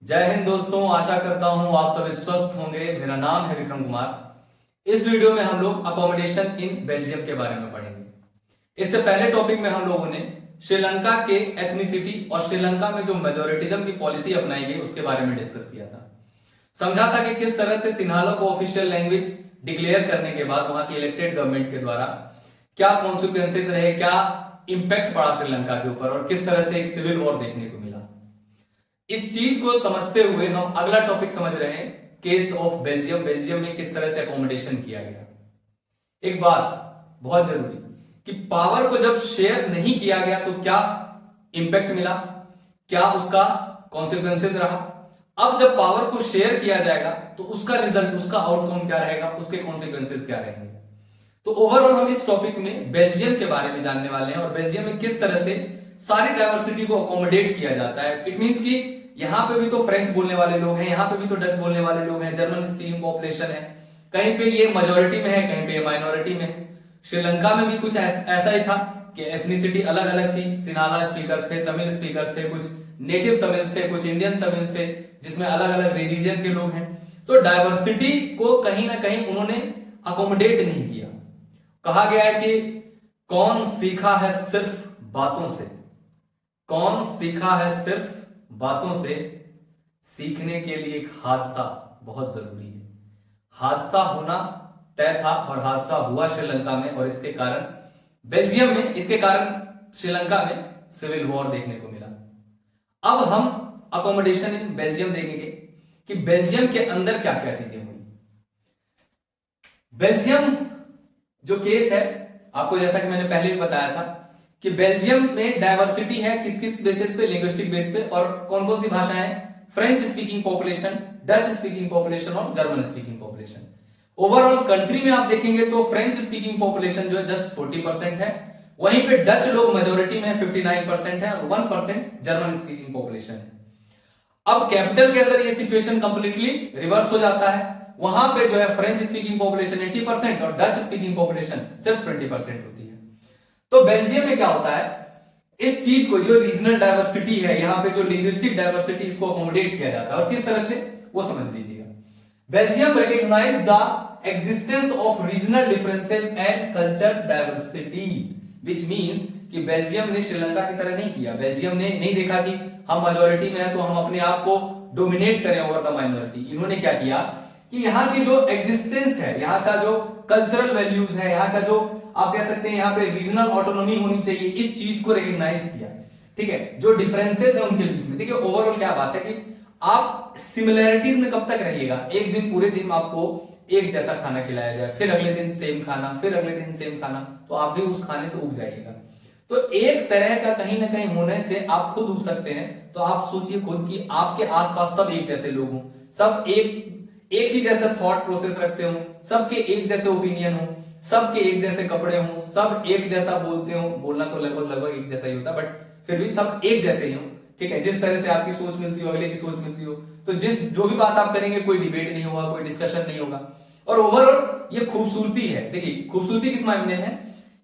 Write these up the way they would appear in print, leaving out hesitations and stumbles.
जय हिंद दोस्तों, आशा करता हूं आप सभी स्वस्थ होंगे। मेरा नाम है विक्रम कुमार। इस वीडियो में हम लोग अकोमोडेशन इन बेल्जियम के बारे में पढ़ेंगे। इससे पहले टॉपिक में हम लोगों ने श्रीलंका के एथनिसिटी और श्रीलंका में जो मेजोरिटिज्म की पॉलिसी अपनाई गई उसके बारे में डिस्कस किया था। समझा था कि किस तरह से सिन्हालो को ऑफिशियल लैंग्वेज डिक्लेयर करने के बाद वहां की इलेक्टेड गवर्नमेंट के द्वारा क्या कॉन्सिक्वेंसेज रहे, क्या इंपैक्ट पड़ा श्रीलंका के ऊपर और किस तरह से एक सिविल वॉर देखने को मिला। इस चीज को समझते हुए हम अगला टॉपिक समझ रहे हैं, केस ऑफ बेल्जियम। बेल्जियम में किस तरह से अकोमोडेशन किया गया। एक बात बहुत जरूरी कि पावर को जब शेयर नहीं किया गया तो क्या इंपैक्ट मिला, क्या उसका कॉन्सिक्वेंसेज रहा। अब जब पावर को शेयर किया जाएगा तो उसका रिजल्ट, उसका आउटकम क्या रहेगा, उसके कॉन्सिक्वेंसेज क्या रहेंगे। तो ओवरऑल हम इस टॉपिक में बेल्जियम के बारे में जानने वाले हैं और बेल्जियम में किस तरह से सारी डाइवर्सिटी को अकोमोडेट किया जाता है। इट मींस कि यहां पे भी तो फ्रेंच बोलने वाले लोग हैं, यहां पे भी तो डच बोलने वाले लोग हैं, जर्मन स्पीकिंग पॉपुलेशन है, कहीं पे ये मेजॉरिटी में है, कहीं पे ये माइनॉरिटी में है। श्रीलंका में भी कुछ ऐसा ही था कि एथनिसिटी अलग अलग थी। सिनाला स्पीकर से, तमिल स्पीकर से, कुछ नेटिव तमिल से, कुछ इंडियन तमिल से, जिसमें अलग अलग रिलीजन के लोग हैं। तो डाइवर्सिटी को कहीं ना कहीं उन्होंने अकोमोडेट नहीं किया। कहा गया है कि कौन सीखा है सिर्फ बातों से, कौन सीखा है सिर्फ बातों से, सीखने के लिए एक हादसा बहुत जरूरी है। हादसा होना तय था और हादसा हुआ श्रीलंका में, और इसके कारण बेल्जियम में, इसके कारण श्रीलंका में सिविल वॉर देखने को मिला। अब हम अकोमोडेशन इन बेल्जियम देखेंगे कि बेल्जियम के अंदर क्या क्या चीजें हुई। बेल्जियम जो केस है, आपको जैसा कि मैंने पहले भी बताया था कि बेल्जियम में डाइवर्सिटी है किस किस बेसिस पे, लिंग्विस्टिक बेस पे, और कौन कौन सी भाषाएं हैं, French speaking population, Dutch speaking population और German speaking population. Overall country में आप देखेंगे तो फ्रेंच स्पीकिंग पॉपुलेशन जो है जस्ट 40% है, वहीं पे डच लोग मेजोरिटी में 59% है और 1% जर्मन स्पीकिंग पॉपुलेशन है। अब कैपिटल के अंदर ये सिचुएशन कंप्लीटली रिवर्स हो जाता है। वहां पे जो है फ्रेंच स्पीकिंग पॉपुलेशन 80% और डच स्पीकिंग पॉपुलेशन सिर्फ 20% होती है। तो बेल्जियम में क्या होता है, इस चीज को, जो रीजनल डाइवर्सिटी है, यहां पे जो लिंग्विस्टिक डाइवर्सिटी, इसको अकोमोडेट किया जाता है। और किस तरह से, वो समझ लीजिएगा। Belgium recognise the existence of regional differences and culture diversities, which means कि बेल्जियम ने श्रीलंका की तरह नहीं किया। बेल्जियम ने नहीं देखा कि हम मेजॉरिटी में है तो हम अपने आप को डोमिनेट करें ओवर द माइनॉरिटी। इन्होंने क्या किया कि यहाँ की जो एग्जिस्टेंस है, यहाँ का जो कल्चरल वैल्यूज है, यहाँ का जो आप कह सकते हैं यहाँ पे रीजनल ऑटोनॉमी होनी चाहिए, इस चीज को रिकॉग्नाइज किया। ठीक है, जो डिफरेंसेस है उनके बीच में। देखिए ओवरऑल क्या बात है कि आप सिमिलैरिटीज में कब तक रहिएगा। एक दिन, पूरे दिन आपको एक जैसा खाना खिलाया जाए, फिर अगले दिन सेम खाना, फिर अगले दिन सेम खाना, तो आप भी उस खाने से उब जाइएगा। तो एक तरह का कहीं ना कहीं होने से आप खुद उब सकते हैं। तो आप सोचिए खुद कि आपके आसपास सब एक जैसे लोग हों, सब एक ही जैसा थॉट प्रोसेस रखते हो, सबके एक जैसे ओपिनियन हो, सबके एक जैसे कपड़े हो, सब एक जैसा बोलते हो। बोलना तो लगभग एक जैसा ही होता, बट फिर भी सब एक जैसे ही हो। ठीक है, जिस तरह से आपकी सोच मिलती हो, अगले की सोच मिलती हो, तो जो भी बात आप करेंगे, कोई डिबेट नहीं होगा, कोई डिस्कशन नहीं होगा। और ओवरऑल ये खूबसूरती है। देखिए खूबसूरती किस मायने में है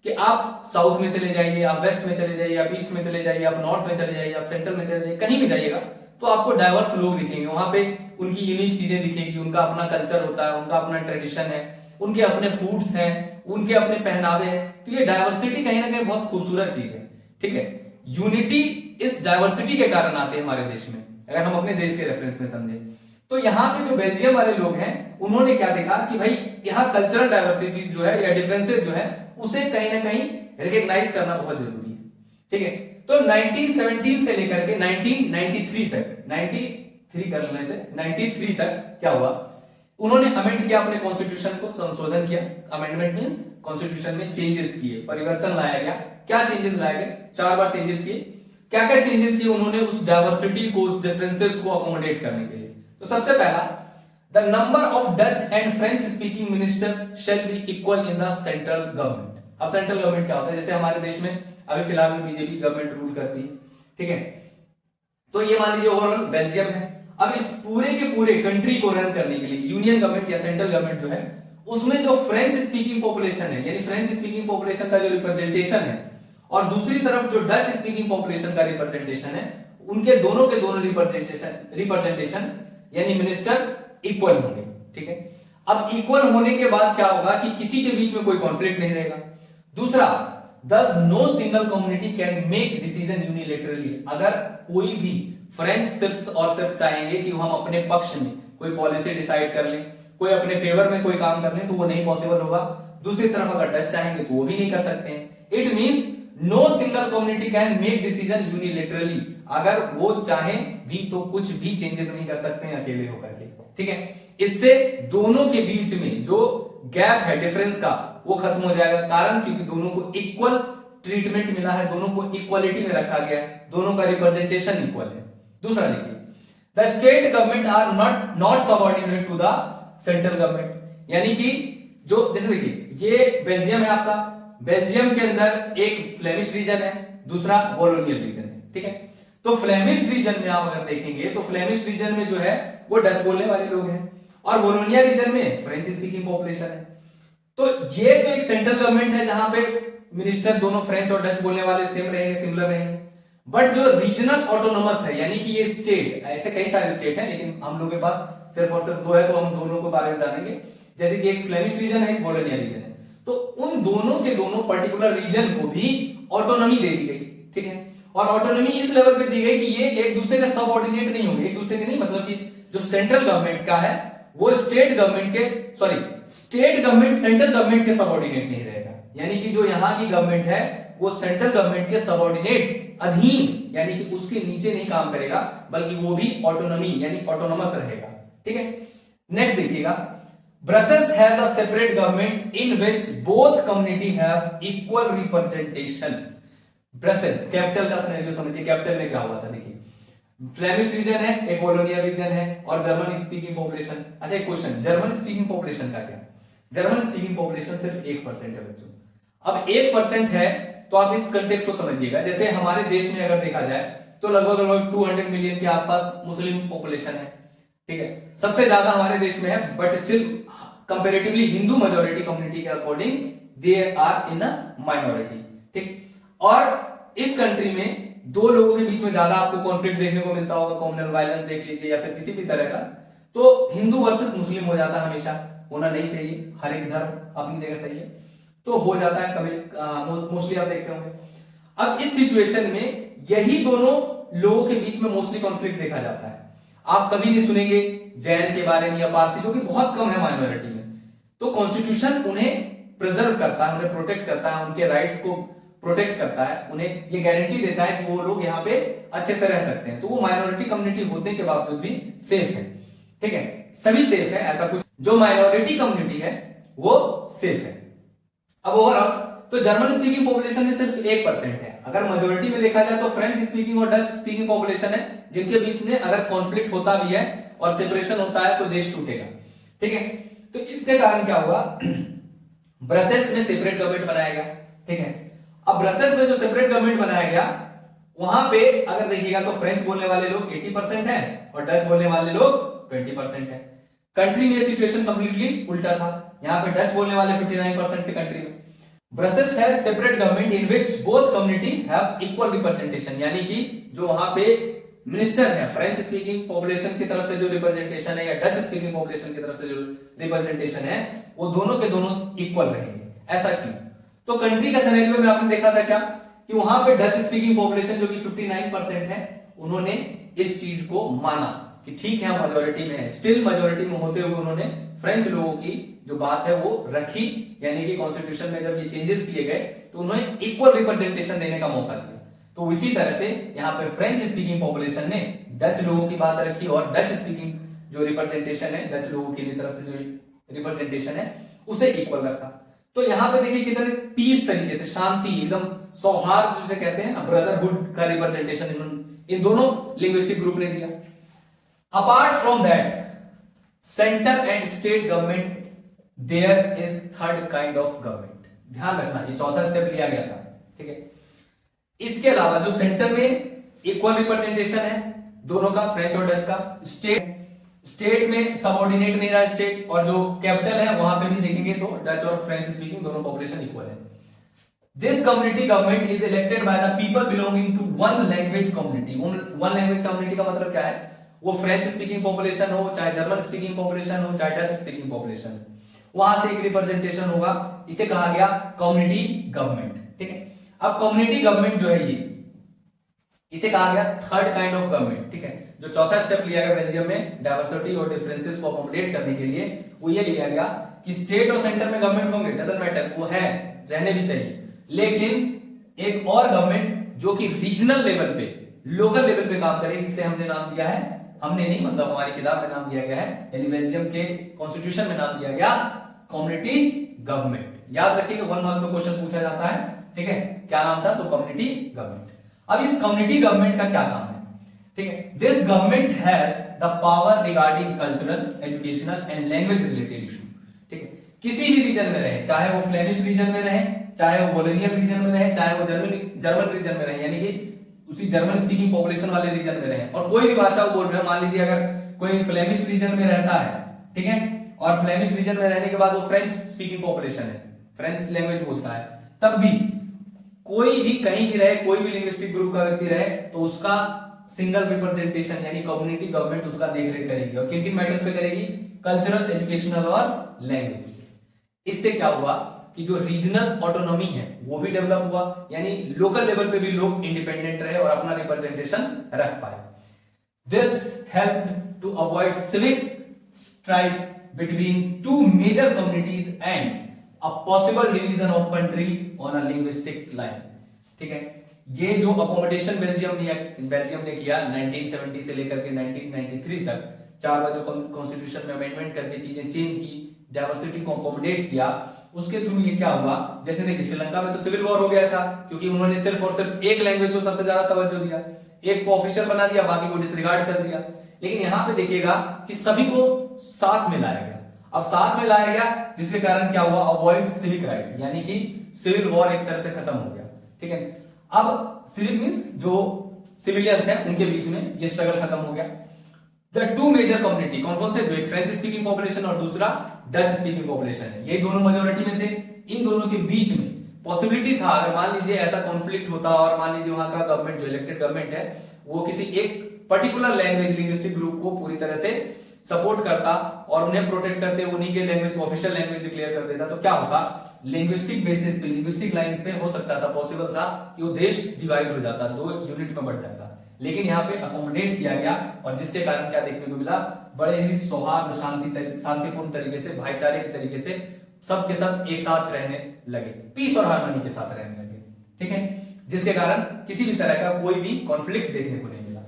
कि आप साउथ में चले जाइए, आप वेस्ट में चले जाइए, आप ईस्ट में चले जाइए, आप नॉर्थ में चले जाइए, आप सेंट्रल में चले जाइए, कहीं भी जाइएगा तो आपको डाइवर्स लोग दिखेंगे। वहां पे उनकी यूनिक चीजें दिखेंगी, उनका अपना कल्चर होता है, उनका अपना ट्रेडिशन है, उनके अपने फूड्स हैं, उनके अपने पहनावे हैं। तो ये डाइवर्सिटी कहीं ना कहीं बहुत खूबसूरत चीज है। ठीक है, यूनिटी इस डाइवर्सिटी के कारण आते हैं हमारे देश में, अगर हम अपने देश के रेफरेंस में समझें। तो यहाँ पे जो बेल्जियम वाले लोग हैं, उन्होंने क्या देखा कि भाई यहाँ कल्चरल डाइवर्सिटी जो है या डिफरेंसेस जो है, उसे कहीं ना कहीं रिकॉग्नाइज करना बहुत जरूरी है। ठीक है, तो 1917 से लेकर के 1993 तक, 93 कर लेने से 93 तक क्या हुआ, उन्होंने अमेंड किया अपने कॉन्स्टिट्यूशन को, संशोधन किया। अमेंडमेंट मींस कॉन्स्टिट्यूशन में चेंजेस किए, परिवर्तन लाया गया। क्या चेंजेस लाए गए, 4 बार चेंजेस किए। क्या क्या चेंजेस किए उन्होंने उस डाइवर्सिटी को, उस डिफरेंसेस को अकोमोडेट करने के लिए। तो सबसे पहला, the number of Dutch and French speaking minister shall be equal in the central government. अब सेंट्रल गवर्नमेंट क्या होता है, जैसे हमारे देश में अभी फिलहाल में बीजेपी गवर्नमेंट रूल करती है। ठीक है, तो ये मान लीजिए ओवरऑल बेल्जियम है। अब इस पूरे के पूरे कंट्री को रन करने के लिए यूनियन गवर्नमेंट या सेंट्रल गवर्नमेंट जो है, उसमें जो फ्रेंच स्पीकिंग पॉपुलेशन है, यानी फ्रेंच स्पीकिंग पॉपुलेशन का जो रिप्रेजेंटेशन है, और दूसरी तरफ जो डच स्पीकिंग पॉपुलेशन का रिप्रेजेंटेशन है, उनके दोनों के दोनों रिप्रेजेंटेशन यानी मिनिस्टर इक्वल होंगे। ठीक है, अब इक्वल होने के बाद क्या होगा कि किसी के बीच में कोई कॉन्फ्लिक्ट नहीं रहेगा। दूसरा, thus no single community can make decision unilaterally। अगर कोई भी फ्रेंच सिर्फ और सिर्फ चाहेंगे कि हम अपने पक्ष में कोई पॉलिसी डिसाइड कर लें, कोई अपने फेवर में कोई काम कर लें, तो वो नहीं पॉसिबल होगा। दूसरी तरफ अगर डच चाहेंगे तो वो भी नहीं कर सकते हैं। It means no single community can make decision unilaterally. अगर वो चाहें भी तो कुछ भी चेंजेस नहीं कर सकते हैं अकेले होकर के। ठीक है, इससे दोनों के बीच में जो गैप है डिफरेंस का वो खत्म हो जाएगा। कारण क्योंकि दोनों को इक्वल ट्रीटमेंट मिला है, दोनों को इक्वालिटी में रखा गया है, दोनों का रिप्रेजेंटेशन इक्वल है। दूसरा देखिए, the state government are not subordinate to the central government. यानी कि जो जैसे देखिए ये बेल्जियम है आपका, बेल्जियम के अंदर एक फ्लेमिश रीजन है, दूसरा वॉलोनियल रीजन है। ठीक है, तो फ्लेमिश रीजन में आप अगर देखेंगे तो फ्लेमिश रीजन में जो है वो डच बोलने वाले लोग हैं और वॉलोनिया रीजन में फ्रेंच स्पीकिंग पॉपुलेशन है। तो ये तो एक सेंट्रल गवर्नमेंट है जहां पे मिनिस्टर दोनों फ्रेंच और डच बोलने वाले सेम रहेंगे, सिमिलर रहेंगे। बट जो रीजनल ऑटोनोमस है यानी कि ये स्टेट, ऐसे कई सारे स्टेट हैं लेकिन हम लोगों के पास सिर्फ और सिर्फ दो है, तो हम दोनों के बारे में जानेंगे। जैसे कि एक फ्लेमिश रीजन है, एक वॉलोनिया रीजन है, तो उन दोनों के दोनों पर्टिकुलर रीजन को भी ऑटोनॉमी दे दी गई। ठीक है, और ऑटोनॉमी इस लेवल पे दी गई कि ये एक दूसरे का सबऑर्डिनेट नहीं होंगे, एक दूसरे के नहीं, मतलब कि जो सेंट्रल गवर्नमेंट का है वो स्टेट गवर्नमेंट सेंट्रल गवर्नमेंट के सबऑर्डिनेट नहीं रहेगा। यानी कि जो यहां की गवर्नमेंट है वो सेंट्रल गवर्नमेंट के सबऑर्डिनेट अधीन यानी कि उसके नीचे नहीं काम करेगा, बल्कि वो भी ऑटोनॉमी यानी ऑटोनॉमस रहेगा। ठीक है, नेक्स्ट देखिएगा, Brussels has a separate government in which both community have equal representation. Brussels capital का सिनेरियो समझिए, कैपिटल में क्या हुआ था देखिए, फ्लेमिश रीजन है, एक वॉलोनिया रीजन है और जर्मन स्पीकिंग पॉपुलेशन। अच्छा एक क्वेश्चन, जर्मन स्पीकिंग पॉपुलेशन का क्या? जर्मन स्पीकिंग पॉपुलेशन सिर्फ 1% है बच्चों। अब 1% है तो आप इस कंटेक्स्ट को समझिएगा। जैसे हमारे देश में अगर देखा जाए तो लगभग 200 मिलियन के आसपास मुस्लिम पॉपुलेशन है। ठीक है, सबसे ज्यादा हमारे देश में है, but still comparatively Hindu majority community के according they are in a minority. ठीक, और इस कंट्री में दो लोगों के बीच में ज्यादा आपको कॉन्फ्लिक्ट देखने को मिलता होगा, कम्युनल वायलेंस देख लीजिए या फिर किसी भी तरह का, तो हिंदू वर्सेस मुस्लिम हो जाता है, हमेशा होना नहीं चाहिए, हर एक धर्म अपनी जगह सही है, तो हो जाता है कभी मोस्टली आप देखते होंगे। अब इस सिचुएशन में यही दोनों लोगों के बीच में मोस्टली कॉन्फ्लिक्ट देखा जाता है। आप कभी नहीं सुनेंगे जैन के बारे में या पारसी, जो कि बहुत कम है माइनॉरिटी में। तो कॉन्स्टिट्यूशन उन्हें प्रिजर्व करता है, उन्हें प्रोटेक्ट करता है, उनके राइट्स को प्रोटेक्ट करता है, उन्हें ये गारंटी देता है कि वो लोग यहाँ पे अच्छे से रह सकते हैं। तो वो माइनॉरिटी कम्युनिटी होने के बावजूद भी सेफ है। ठीक है, सभी सेफ है, ऐसा कुछ जो माइनॉरिटी कम्युनिटी है वो सेफ है। अब ओवरऑल तो जर्मन स्पीकिंग पॉपुलेशन में सिर्फ 1% है। अगर मेजोरिटी में देखा जाए तो फ्रेंच स्पीकिंग और डच स्पीकिंग पॉपुलेशन है, जिनके बीच में अगर कॉन्फ्लिक्ट होता भी है और सेपरेशन होता है तो देश टूटेगा। ठीक है, तो इसके कारण क्या हुआ, ब्रसेल्स में सेपरेट गवर्नमेंट बनाया गया। ठीक है, अब ब्रसेल्स में जो सेपरेट गवर्नमेंट बनाया गया वहां पे अगर देखिएगा तो फ्रेंच बोलने वाले लोग 80% है और डच बोलने वाले लोग 20% है। कंट्री में सिचुएशन कंप्लीटली उल्टा था, यहां पे डच बोलने वाले 59% थे कंट्री में। Brussels has separate government in which both community have equal representation, यानी कि जो वहां पे मिनिस्टर है फ्रेंच स्पीकिंग पॉपुलेशन की तरफ से जो रिप्रेजेंटेशन है या डच स्पीकिंग पॉपुलेशन की तरफ से जो रिप्रेजेंटेशन है वो दोनों के दोनों इक्वल रहेंगे। ऐसा क्यों? तो कंट्री का सिनेरियो में आपने देखा था क्या कि वहां पे डच स्पीकिंग पॉपुलेशन जो कि 59% है, उन्होंने इस चीज को माना कि ठीक है हम मेजॉरिटी में है, स्टिल मेजॉरिटी में होते हुए उन्होंने फ्रेंच लोगों की जो बात है वो रखी, यानी कि कॉन्स्टिट्यूशन में जब ये चेंजेस किए गए तो उन्होंने इक्वल रिप्रेजेंटेशन देने का मौका दिया। तो इसी तरह से यहाँ पे फ्रेंच स्पीकिंग पॉपुलेशन ने डच लोगों की बात रखी और डच स्पीकिंग जो रिप्रेजेंटेशन है डच लोगों की तरफ से जो रिप्रेजेंटेशन है उसे इक्वल रखा। तो यहाँ पे देखिए कितने पीस तरीके से, शांति, एकदम सौहार्द जिसे कहते हैं, ब्रदरहुड का रिप्रेजेंटेशन इन दोनों लिंग्विस्टिक ग्रुप ने दिया। Apart from that centre and state government there is third kind of government. ध्यान रखना ये चौथा स्टेप लिया गया था। ठीक है, इसके अलावा जो सेंटर में इक्वल रिप्रेजेंटेशन है दोनों का, फ्रेंच और डच का, स्टेट में सबऑर्डिनेट नहीं रहा स्टेट, और जो कैपिटल है वहां पे भी देखेंगे तो डच और फ्रेंच स्पीकिंग दोनों पॉपुलेशन इक्वल है। This community government is elected by the people belonging to one language community. One language community का मतलब क्या है? वो फ्रेंच स्पीकिंग पॉपुलेशन हो, चाहे जर्मन स्पीकिंग पॉपुलेशन हो, चाहे डच स्पीकिंग पॉपुलेशन हो, वहां से एक रिप्रेजेंटेशन होगा। इसे कहा गया कम्युनिटी गवर्नमेंट। ठीक है, अब कम्युनिटी गवर्नमेंट जो है ये, इसे कहा गया थर्ड काइंड ऑफ गवर्नमेंट। ठीक है, जो चौथा स्टेप लिया गया बेल्जियम में डाइवर्सिटी और डिफरेंसेस को अकोमोडेट करने के लिए, वो ये लिया गया कि स्टेट और सेंटर में गवर्नमेंट होंगे, डजंट मैटर, वो है, रहने भी चाहिए, लेकिन एक और गवर्नमेंट जो कि रीजनल लेवल पे, लोकल लेवल पे काम करेगी, जिसे हमने नाम दिया है, हमने नहीं मतलब हमारी किताब में नाम दिया गया है, यानी बेल्जियम के कॉन्स्टिट्यूशन में नाम दिया गया कम्युनिटी गवर्नमेंट। याद रखिएगा, 1 मार्क्स में क्वेश्चन पूछा जाता है। ठीक है, क्या नाम था? तो कम्युनिटी गवर्नमेंट। अब इस कम्युनिटी गवर्नमेंट का क्या काम है? ठीक है, this government has the power regarding cultural, educational and language related issue. ठीक है, किसी भी रीजन में रहे, चाहे वो फ्लेमिश रीजन में रहे, चाहे वो वोलोनियल रीजन में रहे, चाहे वो जर्मन रीजन में रहे, यानी कि उसी जर्मन स्पीकिंग पॉपुलेशन वाले रीजन में रहे, और कोई भी भाषा वो बोल रहे हैं, मान लीजिए अगर कोई फ्लेमिश रीजन में रहता है, ठीक है, और फ्लेमिश रीजन में रहने के बाद वो फ्रेंच स्पीकिंग पॉपुलेशन है, फ्रेंच लैंग्वेज बोलता है, तब भी कोई भी कहीं भी रहे, कोई भी लिंग्विस्टिक ग्रुप का व्यक्ति रहे, तो उसका सिंगल रिप्रेजेंटेशन यानी कम्युनिटी गवर्नमेंट उसका देखरेख करेगी। और किन किन मैटर्स पे करेगी? कल्चरल, एजुकेशनल और लैंग्वेज। इससे क्या हुआ कि जो रीजनल ऑटोनॉमी है वो भी डेवलप हुआ, यानी लोकल लेवल पे भी लोग इंडिपेंडेंट रहे और अपना रिप्रेजेंटेशन रख पाए। This helped to avoid civic strife between two major communities and a possible division of country on a linguistic line. ठीक है, ये जो अकोमोडेशन बेल्जियम ने किया 1970 से लेकर के 1993 तक, 4 बार जो कॉन्स्टिट्यूशन में अमेंडमेंट करके चीजें चेंज की, डाइवर्सिटी को अकोमोडेट किया, उसके थ्रू ये क्या हुआ? जैसे देखिए श्रीलंका में तो सिविल वॉर हो गया था, क्योंकि उन्होंने सिर्फ और सिर्फ एक लैंग्वेज को सबसे ज्यादा तवज्जो दिया, एक को ऑफिशियल बना दिया, बाकी को डिसरिगार्ड कर दिया। लेकिन यहाँ पे देखिएगा कि सभी को साथ में लाया गया। अब साथ में लाया गया, जिसके कारण क्या हुआ? अवॉइड सिविक राइट, यानी कि सिविल वॉर एक तरह से खत्म हो गया। ठीक है, अब सिविक मींस जो सिविलियंस हैं उनके बीच में ये स्ट्रगल खत्म हो गया। द टू मेजर कम्युनिटी कौन कौन से? जो एक फ्रेंच स्पीकिंग पॉपुलेशन और दूसरा डच स्पीकिंग पॉपुलेशन है, ये दोनों मेजॉरिटी में थे। इन दोनों के बीच में पॉसिबिलिटी था, अगर मान लीजिए ऐसा कॉन्फ्लिक्ट होता और मान लीजिए वहां का गवर्नमेंट जो इलेक्टेड गवर्नमेंट है वो किसी एक पर्टिकुलर लैंग्वेज लिंग्विस्टिक ग्रुप को पूरी तरह से सपोर्ट करता और उन्हें प्रोटेक्ट करते, उन्हीं के लैंग्वेज को ऑफिशियल लैंग्वेज डिक्लेयर कर देता, तो क्या होता? लिंग्विस्टिक बेसिस पे, लिंग्विस्टिक लाइंस पे हो सकता था, पॉसिबल था कि वो देश डिवाइड हो जाता, 2 यूनिट में बढ़ जाता। लेकिन यहाँ पे अकोमोडेट किया गया, और जिसके कारण क्या देखने को मिला? बड़े ही सौहार्द, शांतिपूर्ण तरीके से, भाईचारे के तरीके से सब के सब एक साथ रहने लगे, पीस और हार्मनी के साथ रहने लगे। ठीक है, जिसके कारण किसी भी तरह का कोई भी कॉन्फ्लिक्ट देखने को नहीं मिला।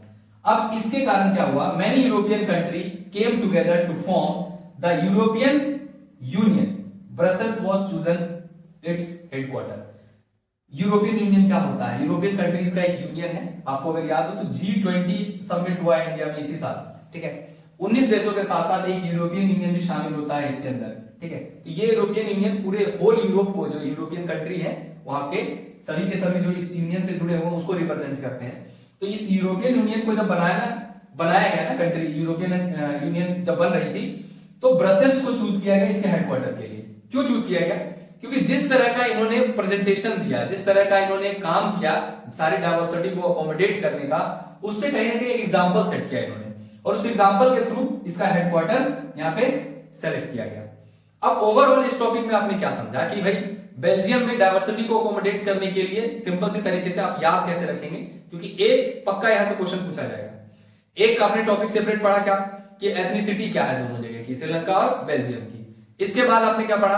अब इसके कारण क्या हुआ? Many European country came together to form the European Union. Brussels was chosen its headquarter. European Union क्या होता है? यूरोपियन कंट्रीज का एक यूनियन है। आपको अगर याद हो तो G20 समिट हुआ है इंडिया में इसी साल। ठीक है, 19 देशों के साथ साथ एक यूरोपियन यूनियन भी शामिल होता है इसके अंदर। ठीक है, तो ये यूरोपियन यूनियन पूरे होल यूरोप को, जो यूरोपियन कंट्री है वहां के सभी जो इस यूनियन से जुड़े हुए उसको रिप्रेजेंट करते हैं। तो इस यूरोपियन यूनियन को जब बनाया गया ना, कंट्री यूरोपियन यूनियन जब बन रही थी, तो ब्रसेल्स को चूज किया गया इसके हेडक्वार्टर के लिए। क्यों चूज किया गया? क्योंकि जिस तरह का इन्होंने प्रेजेंटेशन दिया, जिस तरह का इन्होंने काम किया सारी डाइवर्सिटी को अकोमोडेट करने का, उससे कहीं ना कहीं एक एग्जांपल सेट किया इन्होंने, और उस एग्जांपल के थ्रू इसका हेडक्वार्टर यहाँ पे सेलेक्ट किया गया। अब ओवरऑल इस टॉपिक में आपने क्या समझा कि भाई बेल्जियम में डाइवर्सिटी को अकोमोडेट करने के लिए सिंपल सी तरीके से आप याद कैसे रखेंगे, क्योंकि एक पक्का यहां से क्वेश्चन पूछा जाएगा। एक आपने टॉपिक सेपरेट पढ़ा क्या कि एथनिसिटी क्या है दोनों जगह की, श्रीलंका और बेल्जियम की। इसके बाद आपने क्या पढ़ा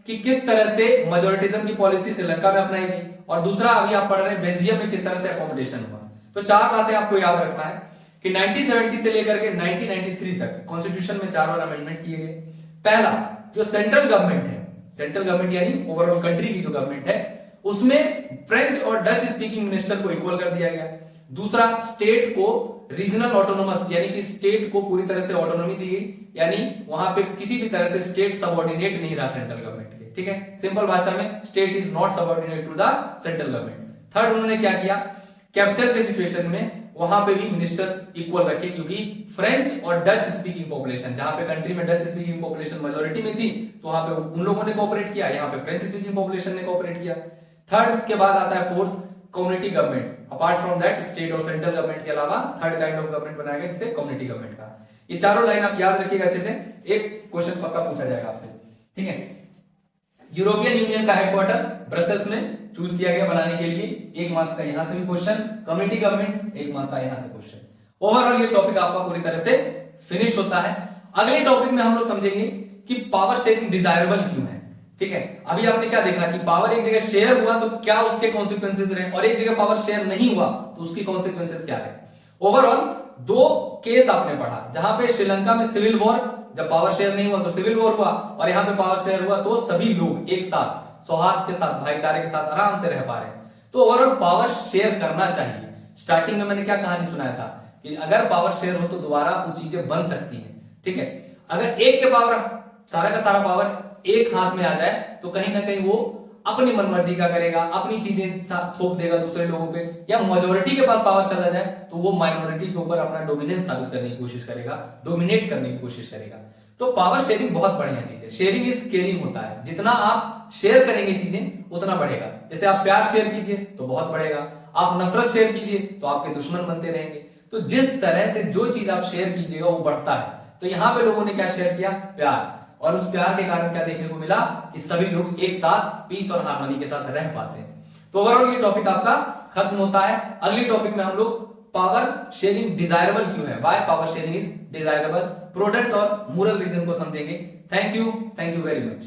कि किस तरह से मेजॉरिटिज्म की पॉलिसी श्रीलंका में अपनाई गई, और दूसरा अभी आप पढ़ रहे हैं बेल्जियम में किस तरह से अकोमोडेशन हुआ। तो 4 बातें आपको याद रखना है कि 1970 से लेकर के 1993 तक कॉन्स्टिट्यूशन में 4 बार अमेंडमेंट किए गए। पहला, जो सेंट्रल गवर्नमेंट है, सेंट्रल गवर्नमेंट यानी ओवरऑल कंट्री की जो गवर्नमेंट है, उसमें फ्रेंच और डच स्पीकिंग मिनिस्टर को इक्वल कर दिया गया। दूसरा, स्टेट को रीजनल ऑटोनोमस यानी कि स्टेट को पूरी तरह से ऑटोनॉमी दी गई, यानी वहां पे किसी भी तरह से स्टेट सबऑर्डिनेट नहीं रहा सेंट्रल गवर्नमेंट के। ठीक है, सिंपल भाषा में state is not subordinate to the central government. Third, उन्होंने क्या किया? कैपिटल के सिचुएशन में वहां पे भी मिनिस्टर्स इक्वल रखे, क्योंकि फ्रेंच और डच स्पीकिंग पॉपुलेशन, जहां पे कंट्री में डच स्पीकिंग पॉपुलेशन मेजॉरिटी में थी, तो वहां पे उन लोगों ने कोऑपरेट किया, यहाँ पे फ्रेंच स्पीकिंग पॉपुलेशन ने कोऑपरेट किया। थर्ड के बाद आता है fourth community government. Apart from that state और सेंट्रल गवर्नमेंट के अलावा थर्ड काइंड ऑफ गवर्नमेंट बनाया गया जिसे कम्युनिटी गवर्नमेंट का। ये चारों लाइन आप याद रखिएगा अच्छे से, एक क्वेश्चन पक्का पूछा जाएगा आपसे, ठीक है। यूरोपियन यूनियन का हेडक्वार्टर ब्रसेल्स में चूज किया गया बनाने के लिए, 1 मार्क्स का यहां से भी क्वेश्चन। कम्युनिटी गवर्नमेंट 1 मार्क का यहां से क्वेश्चन। ओवरऑल ये टॉपिक आपका पूरी तरह से फिनिश होता है। अगले टॉपिक में हम लोग समझेंगे कि पावर शेयरिंग डिजायरेबल क्यों है, ठीक है। अभी आपने क्या देखा कि पावर एक जगह शेयर हुआ तो क्या उसके कॉन्सिक्वेंसेस रहे, और एक जगह पावर शेयर नहीं हुआ तो उसकी कॉन्सिक्वेंसेस क्या रहे। ओवरऑल 2 केस आपने पढ़ा, जहां पे श्रीलंका में सिविल वॉर, जब पावर शेयर नहीं हुआ तो सिविल वॉर हुआ, और यहां पे पावर शेयर हुआ तो सभी लोग एक साथ सौहार्द के साथ भाईचारे के साथ आराम से रह पा रहे हैं। तो ओवरऑल पावर शेयर करना चाहिए। स्टार्टिंग में मैंने क्या कहानी सुनाया था कि अगर पावर शेयर हो तो दोबारा वो चीजें बन सकती हैं, ठीक है। अगर एक के पावर, सारा का सारा पावर एक हाथ में आ जाए तो कहीं ना कहीं वो अपनी मनमर्जी का करेगा, अपनी चीजें थोप देगा दूसरे लोगों पे, या मेजॉरिटी के पास पावर चला जाए तो वो माइनॉरिटी के ऊपर अपना डोमिनेंस साबित करने की कोशिश करेगा, डोमिनेट करने की कोशिश करेगा। तो पावर शेयरिंग बहुत बढ़िया चीज है। शेयरिंग इज केयरिंग होता है, जितना आप शेयर करेंगे चीजें उतना बढ़ेगा। जैसे आप प्यार शेयर कीजिए तो बहुत बढ़ेगा, आप नफरत शेयर कीजिए तो आपके दुश्मन बनते रहेंगे। तो जिस तरह से जो चीज आप शेयर कीजिएगा वो बढ़ता है। तो यहां पे लोगों ने क्या शेयर किया, प्यार, और उस प्यार के कारण क्या देखने को मिला कि सभी लोग एक साथ पीस और हार्मनी के साथ रह पाते हैं। तो ओवरऑल ये टॉपिक आपका खत्म होता है। अगली टॉपिक में हम लोग पावर शेयरिंग डिजायरेबल क्यों है, why power sharing is desirable, product और मोरल रीजन को समझेंगे। Thank you very much.